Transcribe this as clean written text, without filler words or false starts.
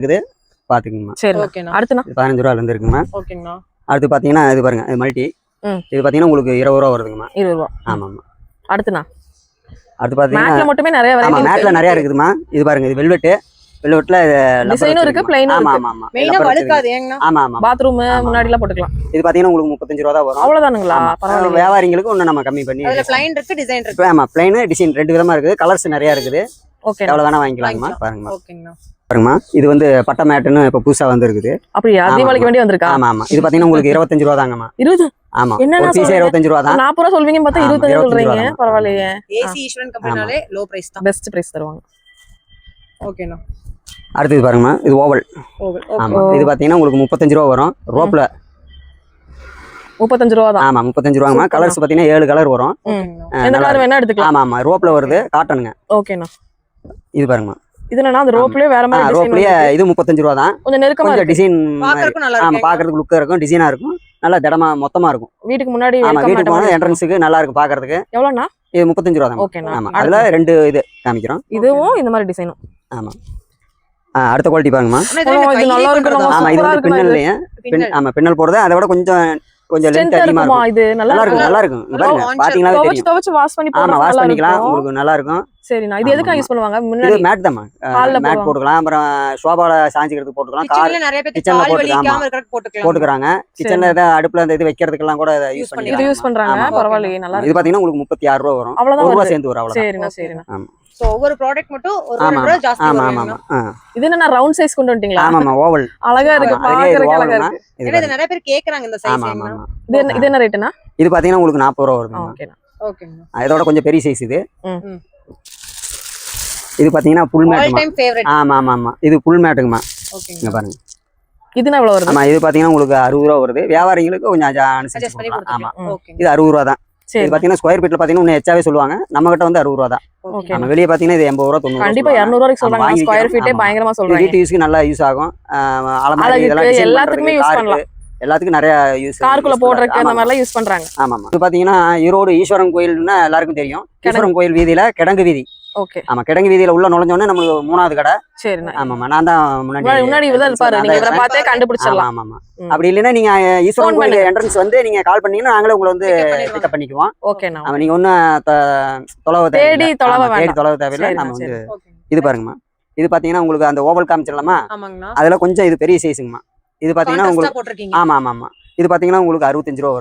இருக்குது பாத்துக்கங்கம்மா. சரி ஓகேண்ணா. அடுத்துண்ணா 15 ரூபாயில இருந்து இருக்குங்கம்மா. ஓகேங்கண்ணா. அடுத்து பாத்தீங்கன்னா இது பாருங்க, இது மல்டி. இது பாத்தீங்கன்னா உங்களுக்கு 20 ரூபா வருதுங்கம்மா. 20 ரூபா. ஆமாம்மா. அடுத்துண்ணா அடுத்து பாத்தீங்கன்னா மேட்ல மட்டுமே நிறைய ஆமா வெரைட்டி மேட்ல நிறைய இருக்குதுமா. இது பாருங்க, இது வெல்வெட். வெல்வெட்ல டிசைனும் இருக்கு, பிளைனும் ஆமா இருக்கு. ஆமா ஆமா. மெயினா வழுக்காது ஏங்கண்ணா. ஆமா ஆமா. பாத்ரூம் முன்னாடி எல்லாம் போட்டுக்கலாம். இது பாத்தீங்கன்னா உங்களுக்கு 35 ரூபா தான் வரும். அவ்வளவுதானுங்களா? பரவாயில்ல. வியாபாரிங்களுக்கு இன்னும் நம்ம கம்மி பண்ணி. அதுல பிளைன் இருக்கு, டிசைன் இருக்கு. ஆமா, பிளைன் டிசைன் ரெண்டு விதமா இருக்குது. கலர்ஸ் நிறைய இருக்குது. ஓகே. எவ்வளவு வேணா வாங்கிக்கலாம்மா. பாருங்கம்மா. ஓகேங்கண்ணா. பாருங்கம்மா, இது வந்து பட்டை மேட்டுன்னு இப்ப புதுசா வந்திருக்குது. அப்படியா? தீபாவளிக்கு வேண்டி வந்திருக்கா? ஆமா ஆமா. இது பாத்தீங்கன்னா உங்களுக்கு 25 ரூபா தாங்கம்மா. 20? ஆமா. என்ன ஒரு பீஸ் 25 ரூபா தான். 40 ரூபா சொல்வீங்கன்னு பார்த்தா 25 சொல்றீங்க. பரவாயில்லையே. ஏசி ஈஸ்வரன் கம்பெனினாலே லோ பிரைஸ் தான். பெஸ்ட் பிரைஸ் தருவாங்க. ஓகேண்ணா. அடுத்து பாருங்கம்மா, இது ஓவல். ஓவல். ஆமா. இது பாத்தீங்கன்னா உங்களுக்கு 35 ரூபா வரும். ரோப்ல 35 ரூபா தான். ஆமா 35 ரூபாங்கம்மா. கலர்ஸ் பாத்தீங்கன்னா 7 கலர் வரும். எந்த கலர் வேணா எடுத்துக்கலாம். ஆமா ஆமா. ரோப்ல வருது, காட்டனுங்க. ஓகேண்ணா. இது பாருங்கம்மா. இது என்னன்னா அந்த ரோப்லயே வேற மாதிரி டிசைன். ரோப்லயே இது 35 ரூபா தான். கொஞ்சம் நெருக்கமா கொஞ்சம் இருக்கு. டிசைன் பாக்குறதுக்கு நல்லா ஆமா, இருக்கு. பாக்குறதுக்கு லுக்கா இருக்கும், டிசைனா இருக்கும், நல்லா திடமா மொத்தமா இருக்கும். வீட்டுக்கு முன்னாடி ஆமா, வீட்டுக்கு போனா என்ட்ரன்ஸ்க்கு நல்லா இருக்கும் பாக்குறதுக்கு. எவ்வளவுண்ணா? இது 35 ரூபா தான். ஓகேண்ணா. ஆமா. அதுல ரெண்டு இது காமிக்கிறோம். இதுவும் இந்த மாதிரி டிசைனும். ஆமா. அடுத்த குவாலிட்டி பாருங்கம்மா. இது நல்லா இருக்கு. ஆமா, இது வந்து பின்னல்லையே. ஆமா, பின்னல் போடுறது அதை விட கொஞ்சம் லென்த் அதிகமா இருக்கும். இது நல்லா இருக்கும், நல்லா இருக்கும். பாருங்க, பாத்தீங்கன்னா தெரியும். துவைச்சு வாஷ் பண்ணி ஆமா, வாஷ் பண்ணிக்கலாம். உங்களுக்கு நல்லா இருக்கும். சரிண்ணா. இது எதுக்கு யூஸ் பண்ணுவாங்க? இது முன்னாடி மேட் தான். மேட் போட்டுக்கலாம். அப்புறம் சோபால சாஞ்சிக்கிறதுக்கு போட்டுக்கலாம். கிச்சன்ல நிறைய பேர் கால் வலிக்காம இருக்கறதுக்கு போட்டுக்கறாங்க. கிச்சன்ல ஏதாவது அடுப்புல அந்த இது வைக்கிறதுக்கு எல்லாம் கூட யூஸ் பண்ணிக்கலாம். இது யூஸ் பண்றாங்க. பரவாயில்லையே, நல்லா இது பாத்தீங்கன்னா உங்களுக்கு 36 ரூபா வரும். அவ்வளவுதான். 1 ரூபா சேர்ந்து வரும். அவ்வளவுதான். சரிண்ணா சரிண்ணா. ஆமா. சோ ஒவ்வொரு ப்ராடக்ட் மட்டும் ஒரு ரூபாய் ஜாஸ்தி ஆமா வரும். ஆமா ஆமா. இது என்ன ரவுண்ட் சைஸ் கொண்டு வந்துட்டீங்களா? ஆமா ஆமா, ஓவல். அழகா இருக்கு, பாக்குறதுக்கு அழகா இருக்கு. இது நிறைய பேர் கேக்குறாங்க இந்த சைஸ். ஆமா ஆமா. இது என்ன ரேட்னா? இது பாத்தீங்கன்னா உங்களுக்கு 40 ரூபா வருது. ஓகேண்ணா. ஓகேங்க. இதோட கொஞ்சம் பெரிய சைஸ் இது. இது பாத்தீங்கன்னா full mat. All time favourite. ஆமா ஆமா ஆமா. இது ஃபுல் மேட்டுங்கமா. ஓகேங்க. இங்க பாருங்க. இதுனா எவ்வளவு வருது? ஆமா, இது பாத்தீங்கன்னா உங்களுக்கு 60 ரூபா வருது. வியாபாரிகளுக்கு கொஞ்சம் அட்ஜஸ்ட் பண்ணி ஆமா. கொடுத்துக்கலாம். ஓகே. இது 60 ரூபா தான். இது பாத்தீங்கன்னா ஸ்கொயர் ஃபீட்ல பாத்தீங்கன்னா இன்னும் எச்சாவே சொல்லுவாங்க. நம்ம கிட்ட வந்து 60 ரூபா தான். ஓகே. நம்ம வெளிய பாத்தீங்கன்னா இது 80 ரூபா 90 ரூபா. கண்டிப்பா 200 ரூபாய்க்கு சொல்றாங்க. ஸ்கொயர் ஃபீட்டே பயங்கரமா சொல்றாங்க. வீட்டு யூஸ்க்கு நல்லா யூஸ் ஆகும். அலமாரி இதெல்லாம் எல்லாத்துக்குமே யூஸ் பண்ணலாம். எல்லாத்துக்கும் நிறைய யூஸ். காருக்குள்ள போடுறதுக்கு அந்த மாதிரிலாம் யூஸ் பண்றாங்க. ஆமா ஆமா. இது பாத்தீங்கன்னா ஈரோடு ஈஸ்வரன் கோயில்னா எல்லாருக்கும் தெரியும். ஈஸ்வரன் கோயில் வீதியில கிடங்கு வீதி. ஓகே. ஆமா, கிடங்கு வீதியில உள்ள நுழைஞ்சோனே நமக்கு 3வது கடை. சரிண்ணா. ஆமாமா, நான் தான் முன்னாடி இவதான் இருப்பாரு. நீங்க இவரை பார்த்தே கண்டுபிடிச்சிடலாம். ஆமா ஆமா. அப்படி இல்லைன்னா நீங்க ஈஸ்வரன் கோயில் என்ட்ரன்ஸ் வந்து நீங்க கால் பண்ணீங்கன்னா நாங்களே உங்களை வந்து பிக்கப் பண்ணிக்குவோம். ஓகேண்ணா. ஆமா, நீங்க ஒன்னும் தொலைவு தேடி தொலைவு தேவையில்லை. நம்ம வந்து இது பாருங்கம்மா. இது பாத்தீங்கன்னா உங்களுக்கு அந்த ஓவல் காமிச்சிடலாமா? ஆமாங்கண்ணா. அதுல கொஞ்சம் இது பெரிய சைஸுங்கம்மா. இது பாத்தீங்கன்னா உங்களுக்கு போட்டுருக்கீங்க. ஆமா ஆமா ஆமா. இது பாத்தீங்கன்னா உங்களுக்கு 65 ரூபா வரும்.